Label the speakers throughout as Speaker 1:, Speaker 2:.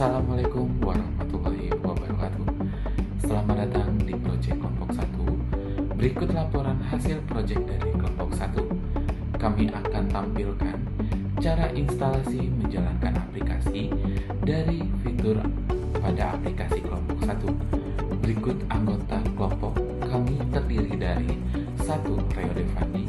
Speaker 1: Assalamualaikum warahmatullahi wabarakatuh. Selamat datang di Proyek Kelompok 1. Berikut laporan hasil proyek dari Kelompok 1. Kami akan tampilkan cara instalasi menjalankan aplikasi dari fitur pada aplikasi Kelompok 1. Berikut anggota kelompok kami terdiri dari 1. Rio Devandi,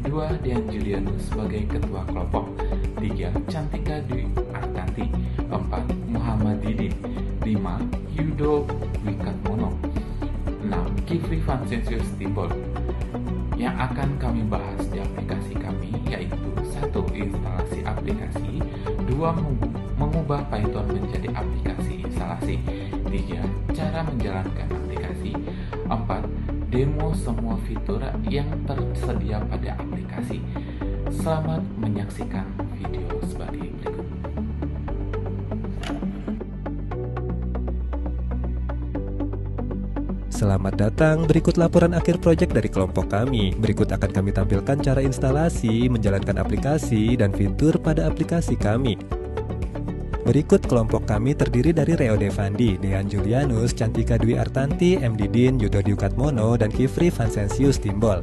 Speaker 1: 2. Dean Julianus sebagai ketua kelompok, 3. Cantika Dwi Artanti, 4. Muhammad Didin, 5. Yudo Wikatmono, 6. Kifli Vansensius Timbol. Yang akan kami bahas di aplikasi kami yaitu 1. Instalasi aplikasi, 2. Mengubah Python menjadi aplikasi instalasi, 3. Cara menjalankan aplikasi, 4. Demo semua fitur yang tersedia pada aplikasi. Selamat menyaksikan video sebagai berikut.
Speaker 2: Selamat datang, berikut laporan akhir proyek dari kelompok kami. Berikut akan kami tampilkan cara instalasi, menjalankan aplikasi, dan fitur pada aplikasi kami. Berikut kelompok kami terdiri dari Rio Devandi, Dean Julianus, Cantika Dwi Artanti, M. Didin, Yudo Wikatmono, dan Kifli Vansensius Timbol.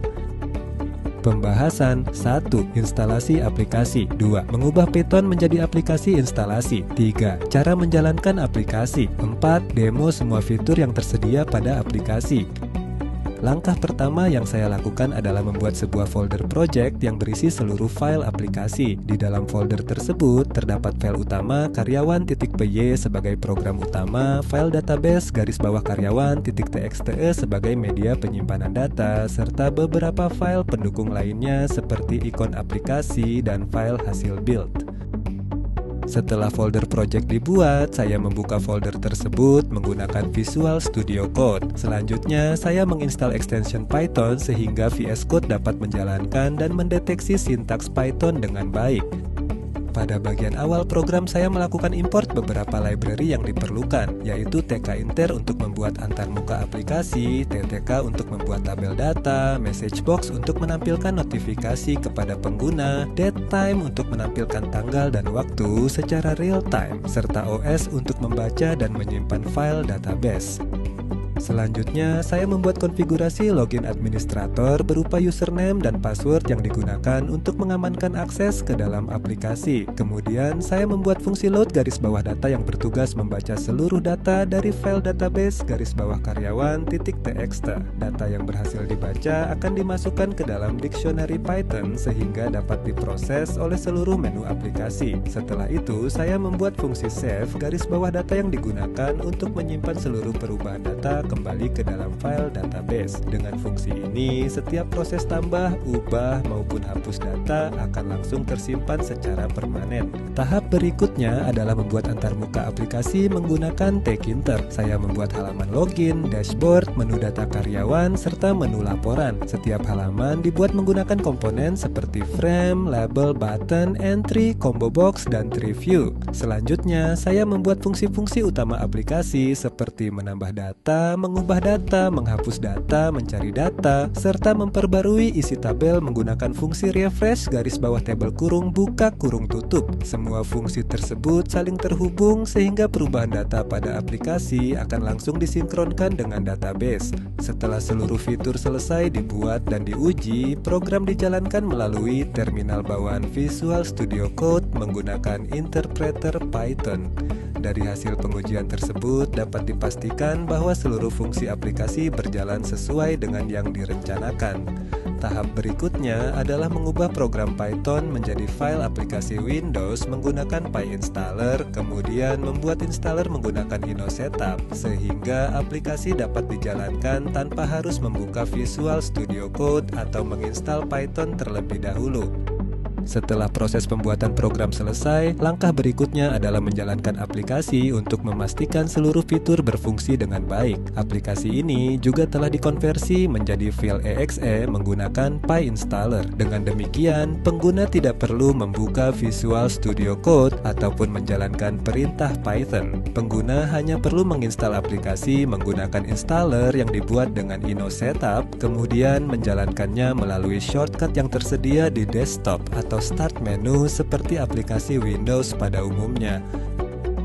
Speaker 2: Pembahasan 1. Instalasi aplikasi, 2. Mengubah Python menjadi aplikasi instalasi, 3. Cara menjalankan aplikasi, 4. Demo semua fitur yang tersedia pada aplikasi. Langkah pertama yang saya lakukan adalah membuat sebuah folder project yang berisi seluruh file aplikasi. Di dalam folder tersebut terdapat file utama karyawan.py sebagai program utama, file database _karyawan.txt sebagai media penyimpanan data, serta beberapa file pendukung lainnya seperti ikon aplikasi dan file hasil build. Setelah folder project dibuat, saya membuka folder tersebut menggunakan Visual Studio Code. Selanjutnya, saya menginstal extension Python sehingga VS Code dapat menjalankan dan mendeteksi sintaks Python dengan baik. Pada bagian awal program, saya melakukan import beberapa library yang diperlukan, yaitu tkinter untuk membuat antarmuka aplikasi, ttk untuk membuat tabel data, messagebox untuk menampilkan notifikasi kepada pengguna, datetime untuk menampilkan tanggal dan waktu secara real time, serta OS untuk membaca dan menyimpan file database. Selanjutnya, saya membuat konfigurasi login administrator berupa username dan password yang digunakan untuk mengamankan akses ke dalam aplikasi. Kemudian, saya membuat fungsi load _data yang bertugas membaca seluruh data dari file database _karyawan.txt. Data yang berhasil dibaca akan dimasukkan ke dalam dictionary Python sehingga dapat diproses oleh seluruh menu aplikasi. Setelah itu, saya membuat fungsi save _data yang digunakan untuk menyimpan seluruh perubahan data kembali ke dalam file database. Dengan fungsi ini, setiap proses tambah, ubah, maupun hapus data akan langsung tersimpan secara permanen. Tahap berikutnya adalah membuat antarmuka aplikasi menggunakan tkinter. Saya membuat halaman login, dashboard, menu data karyawan, serta menu laporan. Setiap halaman dibuat menggunakan komponen seperti frame, label, button, entry, combo box, dan tree view. Selanjutnya, saya membuat fungsi-fungsi utama aplikasi seperti menambah data, mengubah data, menghapus data, mencari data, serta memperbarui isi tabel menggunakan fungsi refresh _table kurung buka kurung tutup. Semua fungsi tersebut saling terhubung sehingga perubahan data pada aplikasi akan langsung disinkronkan dengan database. Setelah seluruh fitur selesai dibuat dan diuji, program dijalankan melalui terminal bawaan Visual Studio Code menggunakan interpreter Python. Dari hasil pengujian tersebut dapat dipastikan bahwa seluruh fungsi aplikasi berjalan sesuai dengan yang direncanakan. Tahap berikutnya adalah mengubah program Python menjadi file aplikasi Windows menggunakan PyInstaller, kemudian membuat installer menggunakan InnoSetup, sehingga aplikasi dapat dijalankan tanpa harus membuka Visual Studio Code atau menginstal Python terlebih dahulu. Setelah proses pembuatan program selesai, langkah berikutnya adalah menjalankan aplikasi untuk memastikan seluruh fitur berfungsi dengan baik. Aplikasi ini juga telah dikonversi menjadi file exe menggunakan PyInstaller. Dengan demikian, pengguna tidak perlu membuka Visual Studio Code ataupun menjalankan perintah Python. Pengguna hanya perlu menginstal aplikasi menggunakan installer yang dibuat dengan InnoSetup, kemudian menjalankannya melalui shortcut yang tersedia di desktop atau start menu seperti aplikasi Windows pada umumnya.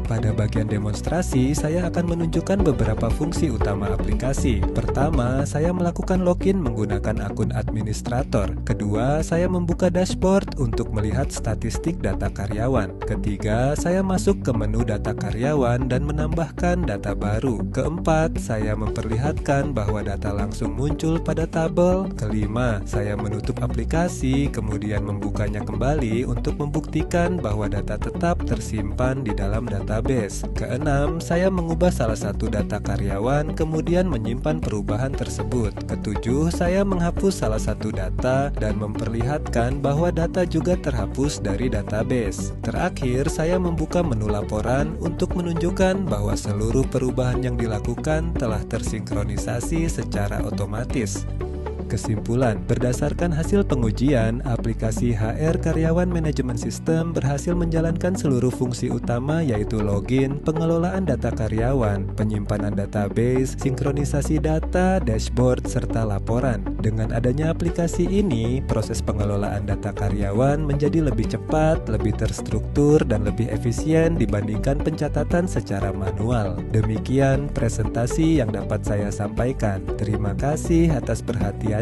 Speaker 2: Pada bagian demonstrasi, saya akan menunjukkan beberapa fungsi utama aplikasi. Pertama, saya melakukan login menggunakan akun administrator. Kedua, saya membuka dashboard untuk melihat statistik data karyawan. Ketiga, saya masuk ke menu data karyawan dan menambahkan data baru. Keempat, saya memperlihatkan bahwa data langsung muncul pada tabel. Kelima, saya menutup aplikasi, kemudian membukanya kembali untuk membuktikan bahwa data tetap tersimpan di dalam database. Keenam, saya mengubah salah satu data karyawan, kemudian menyimpan perubahan tersebut. Ketujuh, saya menghapus salah satu data dan memperlihatkan bahwa data juga terhapus dari database. Terakhir, saya membuka menu laporan untuk menunjukkan bahwa seluruh perubahan yang dilakukan telah tersinkronisasi secara otomatis. Kesimpulan, berdasarkan hasil pengujian, aplikasi HR Karyawan Manajemen Sistem berhasil menjalankan seluruh fungsi utama yaitu login, pengelolaan data karyawan, penyimpanan database, sinkronisasi data, dashboard, serta laporan. Dengan adanya aplikasi ini, proses pengelolaan data karyawan menjadi lebih cepat, lebih terstruktur, dan lebih efisien dibandingkan pencatatan secara manual. Demikian presentasi yang dapat saya sampaikan. Terima kasih atas perhatiannya.